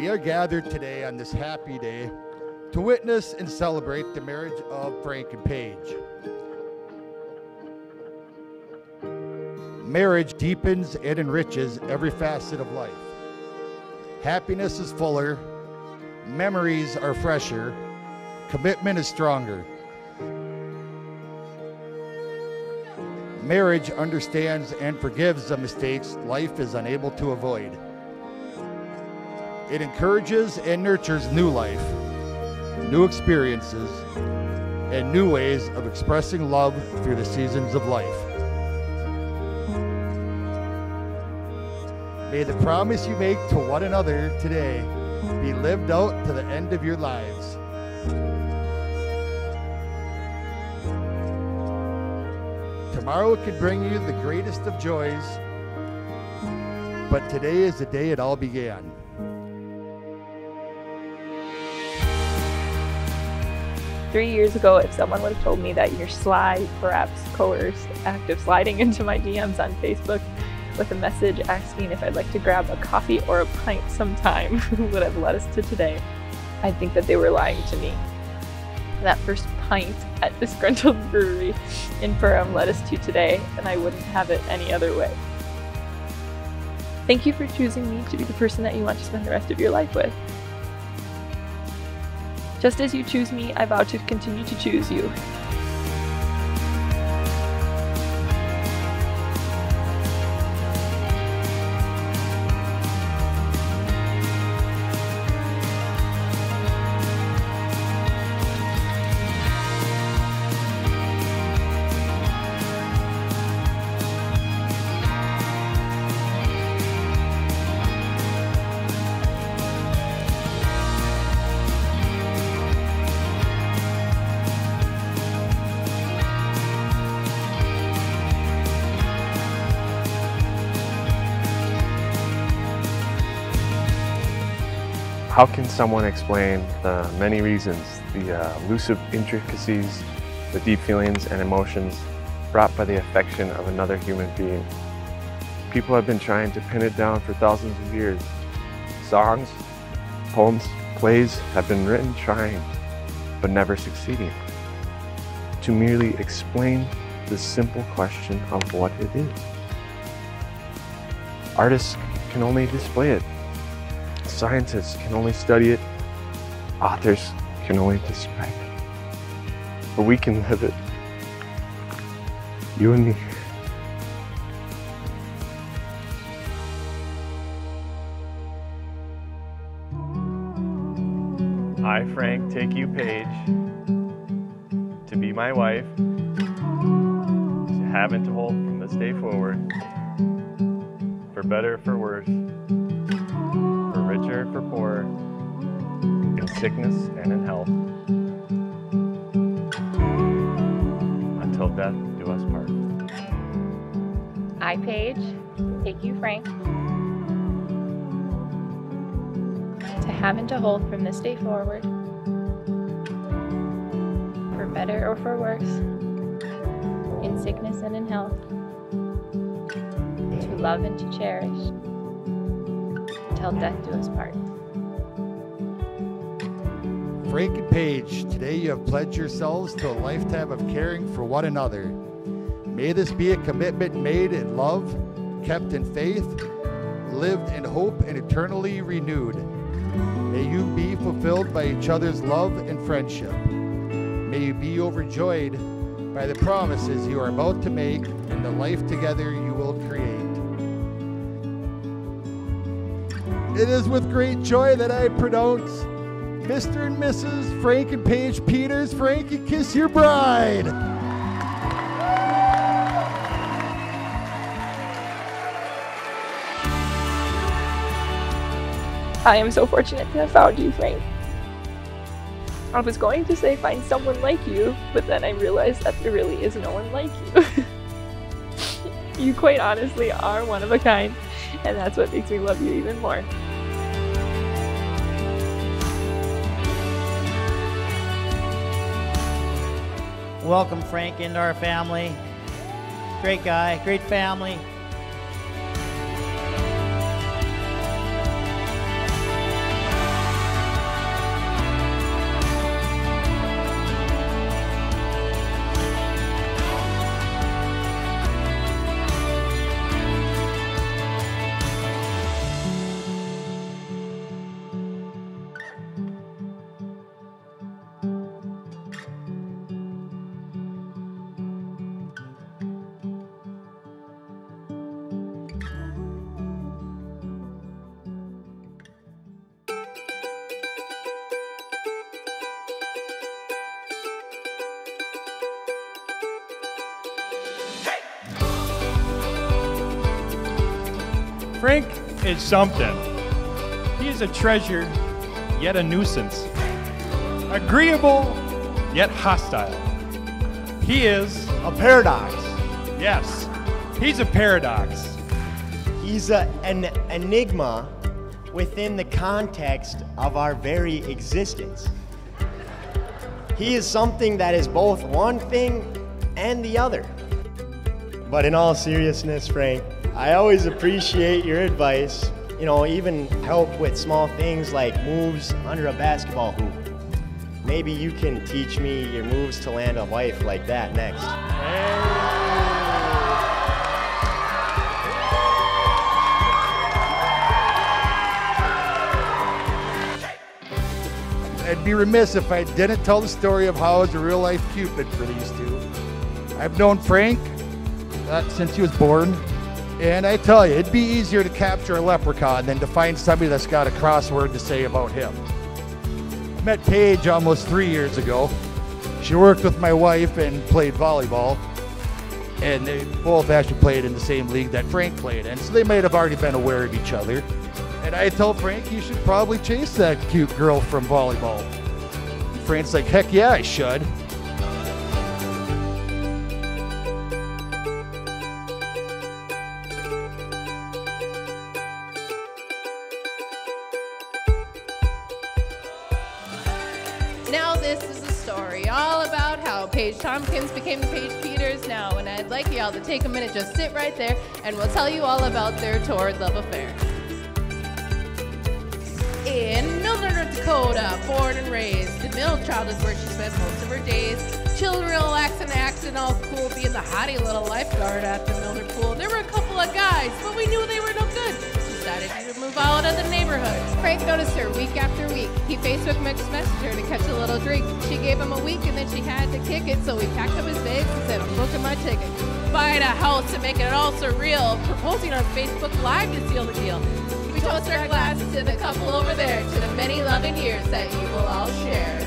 We are gathered today on this happy day to witness and celebrate the marriage of Frank and Paige. Marriage deepens and enriches every facet of life. Happiness is fuller, memories are fresher, commitment is stronger. Marriage understands and forgives the mistakes life is unable to avoid. It encourages and nurtures new life, new experiences, and new ways of expressing love through the seasons of life. May the promise you make to one another today be lived out to the end of your lives. Tomorrow could bring you the greatest of joys, but today is the day it all began. Three years ago, if someone would have told me that your sly, perhaps coerced act of sliding into my DMs on Facebook with a message asking if I'd like to grab a coffee or a pint sometime would have led us to today, I think that they were lying to me. That first pint at Disgruntled Brewery in Perham led us to today, and I wouldn't have it any other way. Thank you for choosing me to be the person that you want to spend the rest of your life with. Just as you choose me, I vow to continue to choose you. How can someone explain the many reasons, the elusive intricacies, the deep feelings and emotions brought by the affection of another human being? People have been trying to pin it down for thousands of years. Songs, poems, plays have been written trying, but never succeeding to merely explain the simple question of what it is. Artists can only display it. Scientists can only study it. Authors can only describe it. But we can live it. You and me. I, Frank, take you, Paige, to be my wife, to have and to hold from this day forward, for better or for worse, for richer, for poorer, in sickness and in health, until death do us part. I, Paige, take you, Frank, to have and to hold from this day forward, for better or for worse, in sickness and in health, to love and to cherish, till death do us part. Frank and Paige, today you have pledged yourselves to a lifetime of caring for one another. May this be a commitment made in love, kept in faith, lived in hope, and eternally renewed. May you be fulfilled by each other's love and friendship. May you be overjoyed by the promises you are about to make and the life together you will create. It is with great joy that I pronounce Mr. and Mrs. Frank and Paige Peters. Frank, and kiss your bride. I am so fortunate to have found you, Frank. I was going to say find someone like you, but then I realized that there really is no one like you. You quite honestly are one of a kind, and that's what makes me love you even more. Welcome Frank into our family. Great guy, great family. Frank is something. He is a treasure, yet a nuisance. Agreeable, yet hostile. He is A paradox. yes, he's a paradox. He's an enigma within the context of our very existence. He is something that is both one thing and the other. But in all seriousness, Frank, I always appreciate your advice. You know, even help with small things like moves under a basketball hoop. Maybe you can teach me your moves to land a wife like that next. I'd be remiss if I didn't tell the story of how I was a real life Cupid for these two. I've known Frank since he was born, and I tell you, it'd be easier to capture a leprechaun than to find somebody that's got a crossword to say about him. I met Paige almost 3 years ago. She worked with my wife and played volleyball, and they both actually played in the same league that Frank played in, so they might have already been aware of each other. And I told Frank, you should probably chase that cute girl from volleyball. Frank's like, heck yeah, I should. Now this is a story all about how Paige Tompkins became Paige Peters now, and I'd like y'all to take a minute, just sit right there, and we'll tell you all about their torrid love affair. In Milton, North Dakota, born and raised, the middle child is where she spent most of her days. Chilled, relaxed, and acting all cool, being the hottie little lifeguard at the Milner pool. There were a couple of guys, but we knew they were no good. Decided she would move out of the neighborhood. Frank noticed her week after week. He Facebook messaged her to catch a little drink. She gave him a week and then she had to kick it, so he packed up his bags and said, I'm booking my ticket. Buying a house and making it all surreal. Proposing on Facebook Live to seal the deal. We toast our glasses to the couple over there, to the many loving years that you will all share.